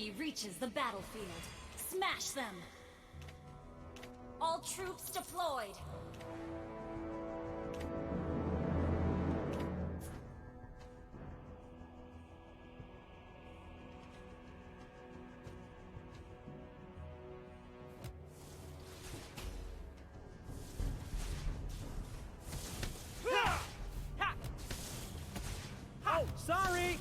enemy reaches the battlefield, smash them! All troops deployed! Oh, sorry!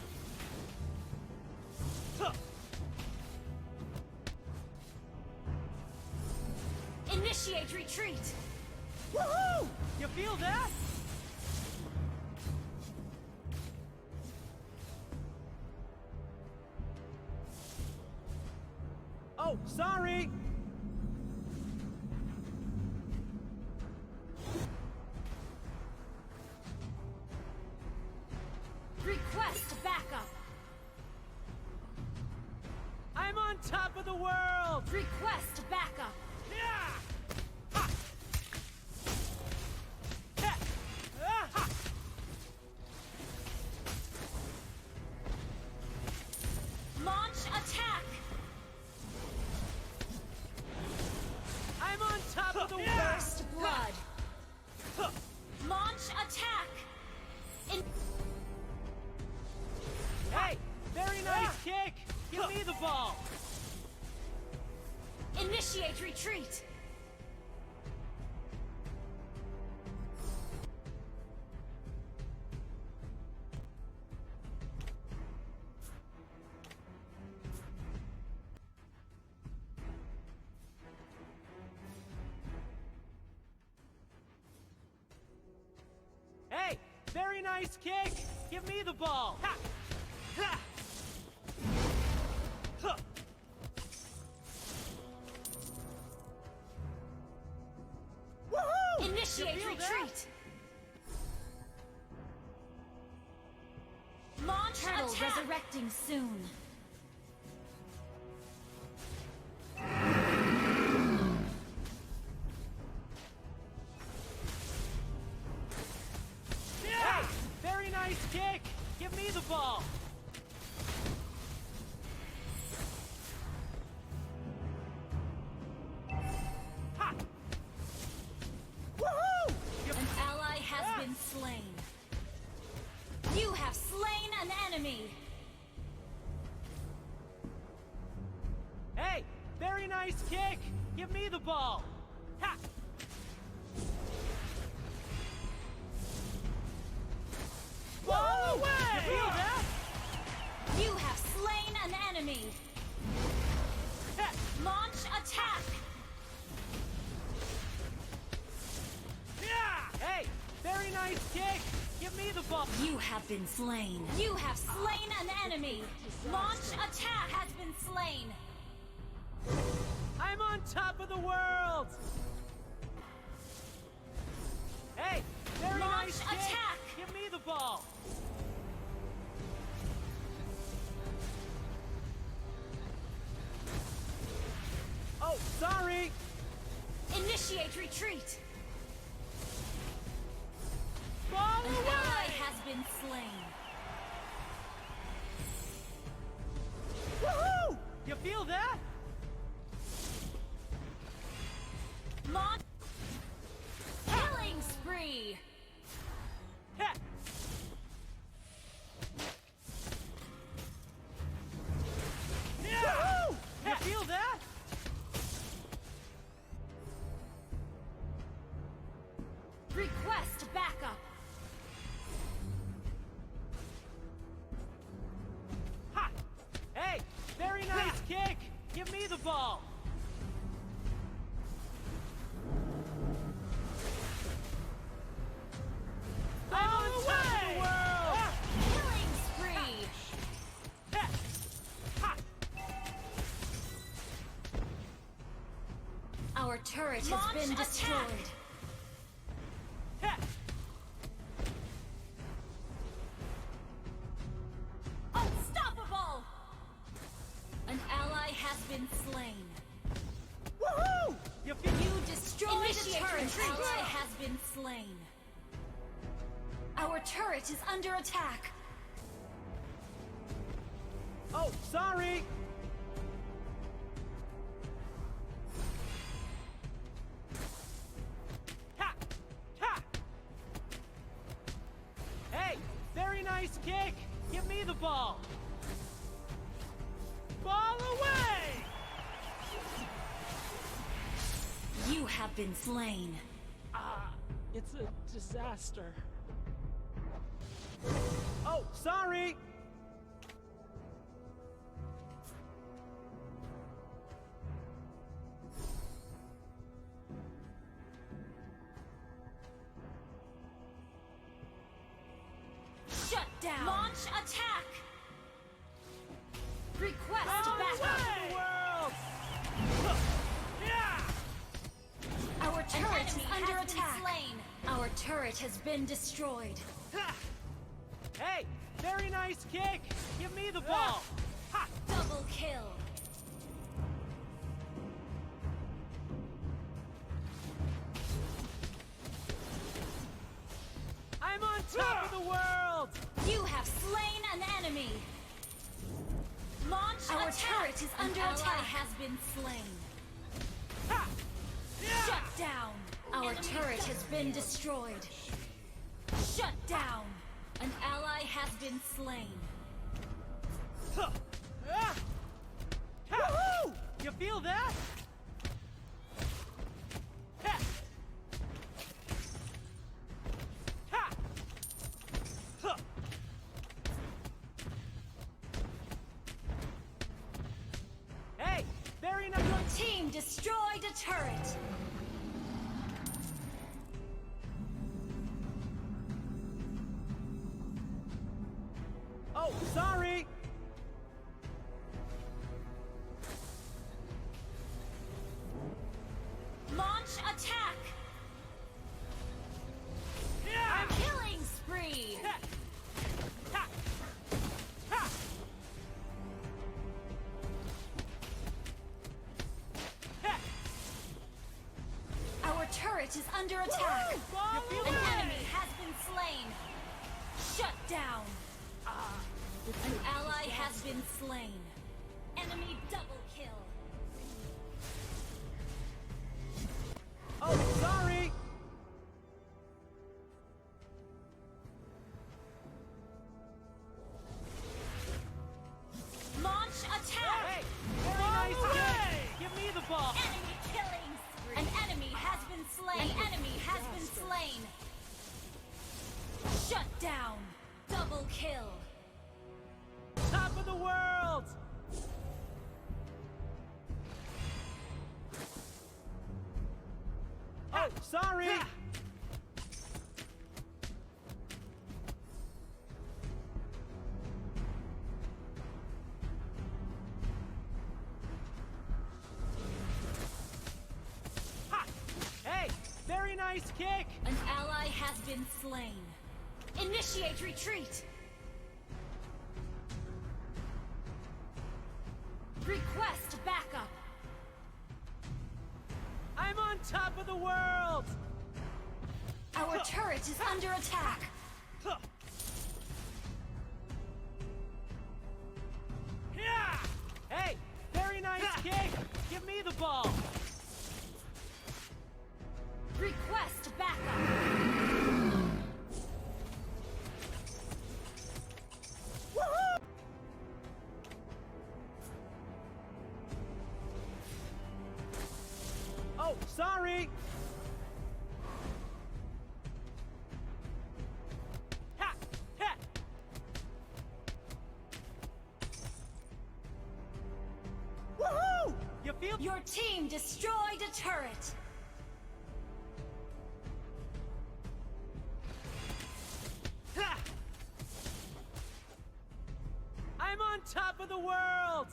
Initiate retreat! Woohoo! You feel that? Oh, sorry! Request backup! I'm on top of the world! Request backup! Yeah! Ha! Ha! Ah! Ha! Launch attack! I'm on top of the world! First blood! Launch attack! Hey! Very nice kick! Give me the ball! Initiate retreat! Hey! Very nice kick! Give me the ball! Ha! Ha! Huh! Woohoo! Initiate You feel retreat! Launch Turtle attack! resurrecting soon. Hey! Very nice kick! Give me the ball! Ha! Woohoo! An ally has been slain. You have slain an enemy! Hey! Very nice kick! Give me the ball! Ha! Ball away! You feel that? You have slain an enemy! Ha! Launch attack! Yeah! Hey! Very nice kick! Give me the ball! You have been slain. You have slain an enemy! Launch attack has been slain! I'm on top of the world! Hey! Very Launch nice kick! attack! Give me the ball! Oh, sorry! Initiate retreat! Ball An ally away! has been slain. Woohoo! You feel that? Launch... Killing spree! Ha! Yeah! Woohoo! You feel that? Request backup! Ha! Hey! Very nice kick! Give me the ball! I'm on top of the world! Killing spree! Ha! Ha! Our turret Launch has been attack! destroyed. Ha! Unstoppable! An ally has been slain. Woohoo! You feel You destroyed Initiate a turret. An retreat. ally has been slain. Our turret is under attack. Oh, sorry! nice kick! Give me the ball! Ball away! You have been slain. It's a disaster. Oh, sorry! Shut down. Launch attack. Request Ball backup. away! World! Yeah! Our turret is under has been attack. slain. Our turret has been destroyed. Ha! Hey, very nice kick! Give me the ball! Ha! Double kill. I'm on top of the world! You have slain an enemy. Launch Our attack. turret is under An ally attack. has been slain. Ha! Yeah! Shut down. Our Enemy turret has been destroyed. Shut down. An ally has been slain. Huh. Ah! Ha! You feel that? Ha! Ha! Huh. Hey, very nice. Your team destroyed a turret. Oh, sorry. Launch attack. Yeah! Killing spree. Ha! Ha! Ha! Ha! Our turret is under attack. Ball An away! enemy has been slain. Shut down. An ally has been slain. Enemy double kill. Oh, sorry. Launch attack. Hey, very nice kick. Give me the ball. Enemy killing spree. An enemy has been slain. An enemy has been slain. Shut down. Double kill. Top of the world. Oh, sorry. Ha! Hey, very nice kick. An ally has been slain. Initiate retreat. Request backup. I'm on top of the world. Our turret is under attack. Huh. Yeah! Hey, very nice kick. Give me the ball. Request backup. Woohoo! Oh, sorry. Ha! Ha! Woohoo! You feel? Your team destroyed a turret. Ha! I'm on top of the world.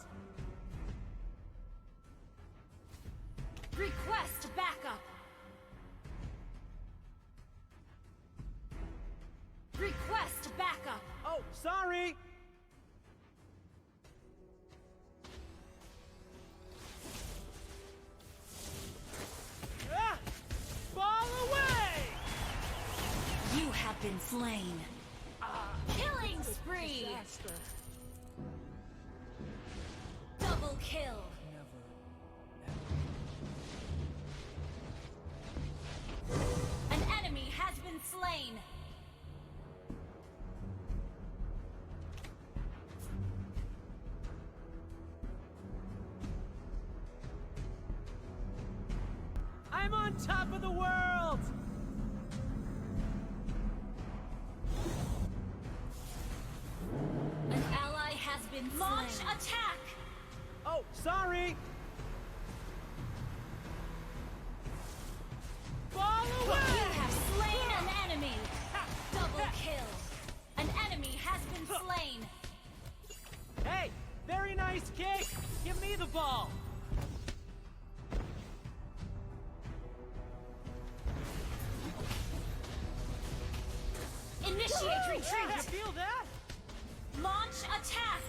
Request backup. Request backup. Oh, sorry. Ah! Ball away! You have been slain. Killing spree. Disaster. Double kill. An enemy has been slain. I'm on top of the world! An ally has been slain. Launch attack! Oh, sorry! Fall away! You have slain an enemy! Double kill! An enemy has been slain! Hey, very nice kick! Give me the ball! Initiate retreat! You feel that? Launch attack!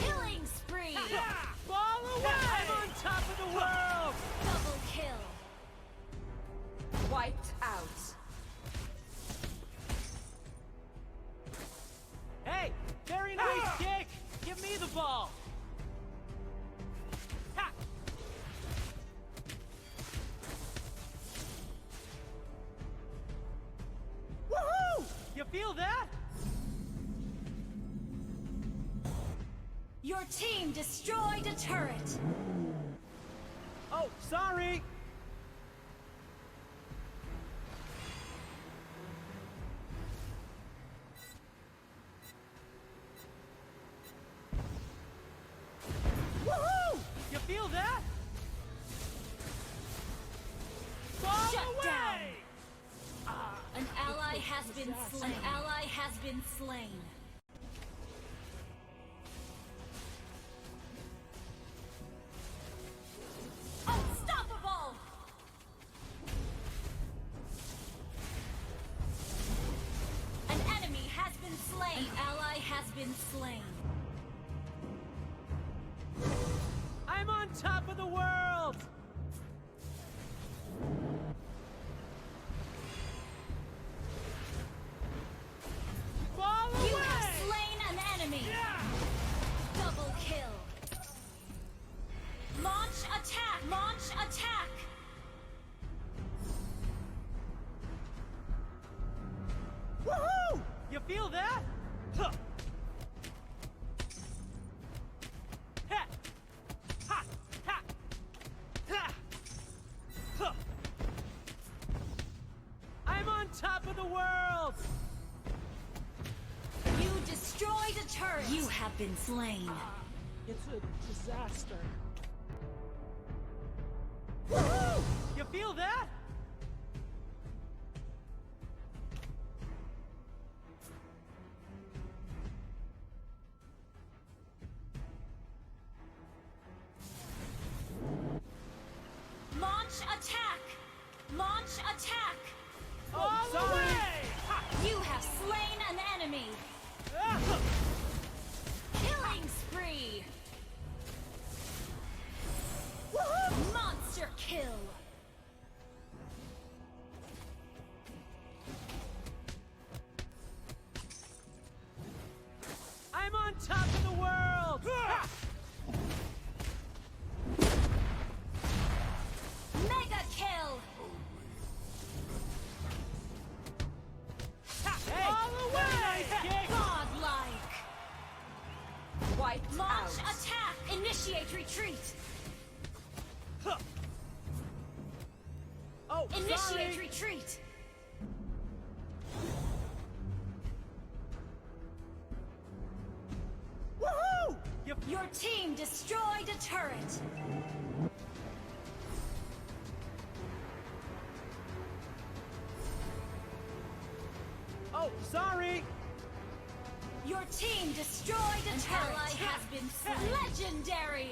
Killing spree! Fall away! I'm on top of the world! Double kill! Wiped out. Hey, very nice kick! Give me the ball! Ha! Woohoo! You feel that? Your team destroyed a turret! Oh, sorry! Woohoo! You feel that? Fall Shut away! down. An ally has been slain. An ally has been slain. Unstoppable! An enemy has been slain. An ally has been slain. I'm on top of the world! Fall away! You have slain an enemy. Double kill. Launch attack! Launch attack! Woohoo! You feel that? Huh. Ha! Ha! Ha! Ha! Huh. I'm on top of the world! You destroyed a turret. You have been slain. It's a disaster. Woohoo! You feel that? Launch attack! Launch attack! Oh, sorry! You have slain an enemy. Ah! Killing spree! Monster kill! I'm on top of the world! Ha! Mega kill! Hey! All away! Nice kick! Godlike! Wiped Launch out. attack! Initiate retreat! Huh. Oh, Initiate sorry! retreat! Woohoo! You Your team destroyed a turret! Oh, sorry! Your team destroyed a turret! An ally has been slain! Legendary!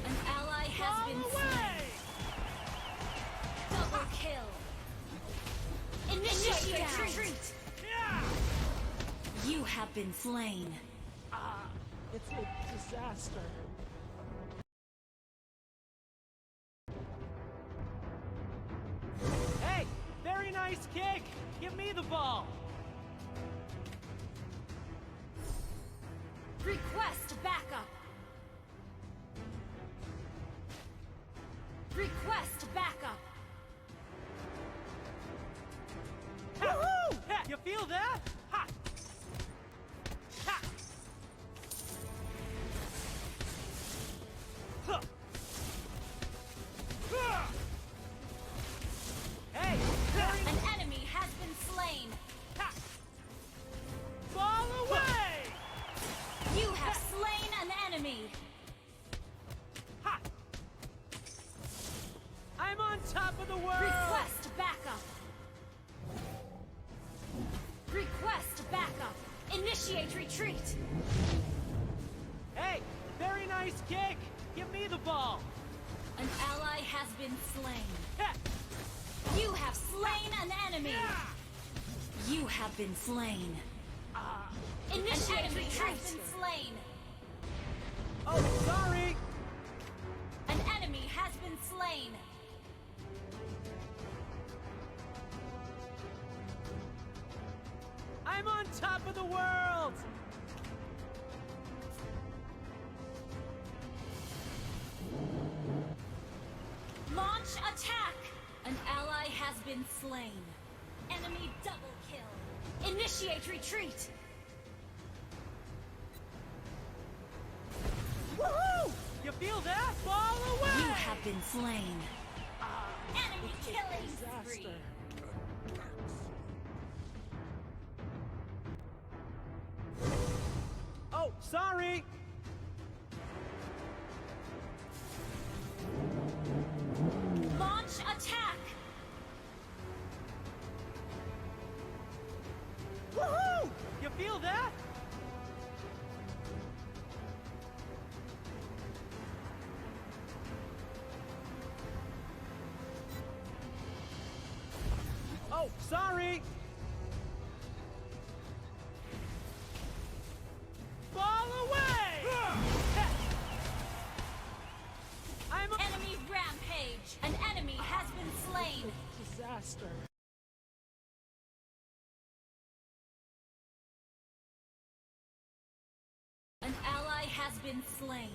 An ally has Fall been away! slain! Double kill! Initiate retreat! Yeah! You have been slain! It's a disaster. Hey! Very nice kick! Give me the ball! Request backup! Request backup! Woohoo! Ha! You feel that? Ha! Ha! of the world! Request backup! Request backup! Initiate retreat! Hey, very nice kick! Give me the ball! An ally has been slain. Heh. You have slain an enemy! You have been slain. Initiate retreat! Has been slain. Oh, sorry! An enemy has been slain. I'm on top of the world! Launch attack! An ally has been slain. Enemy double kill. Initiate retreat! Woohoo! You feel that? Ball away! You have been slain. Enemy killing spree. Oh, sorry! Launch attack! Woohoo! You feel that? Oh, sorry! Ball away! I'm a Enemy rampage! An enemy has been slain! disaster. An ally has been slain.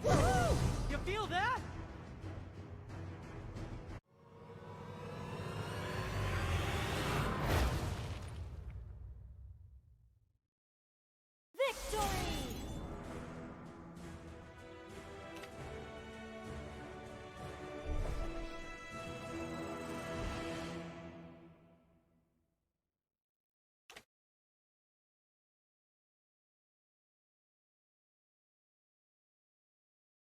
Woohoo! You feel that?